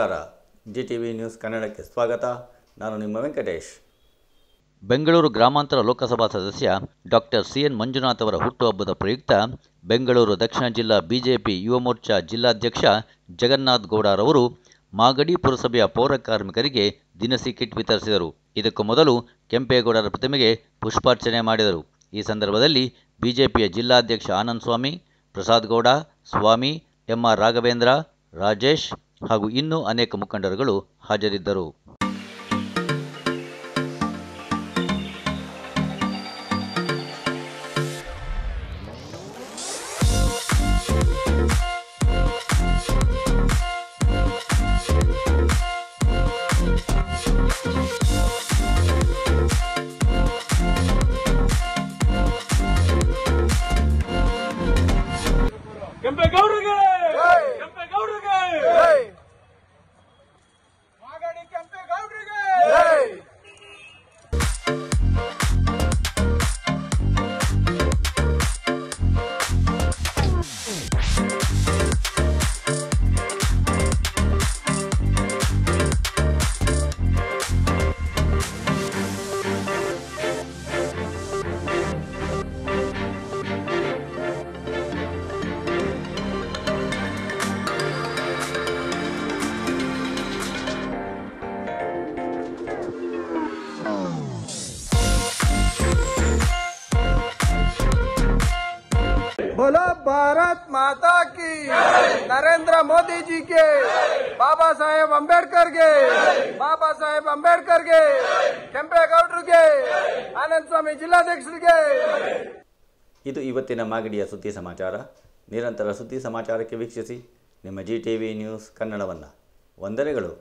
ನಮಸ್ಕಾರ. GTV news ಕನ್ನಡಕ್ಕೆ ಸ್ವಾಗತ. ನಾನು ನಿಮ್ಮ ವೆಂಕಟೇಶ್. ಬೆಂಗಳೂರು ಗ್ರಾಮಾಂತರ ಲೋಕಸಭಾ ಸದಸ್ಯ ಡಾಕ್ಟರ್ CN ಮಂಜುನಾಥ್ ಅವರ ಹುಟ್ಟುಹಬ್ಬದ ಪ್ರಯುಕ್ತ ಬೆಂಗಳೂರು ದಕ್ಷಿಣ ಜಿಲ್ಲಾ ಬಿಜೆಪಿ ಯುವ ಮೋರ್ಚಾ ಜಿಲ್ಲಾಧ್ಯಕ್ಷ ಜಗನ್ನಾಥ್ ಗೌಡರವರು ಮಾಗಡಿ ಪುರಸಭೆಯ ಪೌರ ಕಾರ್ಮಿಕರಿಗೆ ದಿನಸಿ ಕಿಟ್ ವಿತರಿಸಿದರು. ಇದಕ್ಕೂ ಮೊದಲು ಕೆಂಪೇಗೌಡರ ಪ್ರತಿಮೆಗೆ ಪುಷ್ಪಾರ್ಚನೆ ಮಾಡಿದರು. ಈ ಸಂದರ್ಭದಲ್ಲಿ ಬಿಜೆಪಿಯ ಜಿಲ್ಲಾಧ್ಯಕ್ಷ ಆನಂದ್ ಸ್ವಾಮಿ, ಪ್ರಸಾದ್ ಗೌಡ, ಸ್ವಾಮಿ, MR ರಾಘವೇಂದ್ರ, ರಾಜೇಶ್ ಹಾಗೂ ಇನ್ನೂ ಅನೇಕ ಮುಖಂಡರುಗಳು ಹಾಜರಿದ್ದರು. ಕೆಂಪೇಗೌಡರಿಗೆ ಕೆಂಪೇಗೌಡರಿಗೆ ಮಾಗಡಿ ಕೆಂಪೇಗೌಡರಿಗೆ बोलो भारत माता की, नरेंद्र मोदी जी के, बाबा साहेब अंबेडकर के, ಕೆಂಪೇಗೌಡರಿಗೆ, ಆನಂದ್ ಸ್ವಾಮಿ ಜಿಲ್ಲಾಧ್ಯಕ್ಷರಿಗೆ. ಇದು ಇವತ್ತಿನ ಮಾಗಡಿಯ ಸುದ್ದಿ ಸಮಾಚಾರ. ನಿರಂತರ ಸುದ್ದಿ ಸಮಾಚಾರಕ್ಕೆ ವೀಕ್ಷಿಸಿ ನಿಮ್ಮ GTV ನ್ಯೂಸ್ ಕನ್ನಡವನ್ನು. ವಂದನೆಗಳು.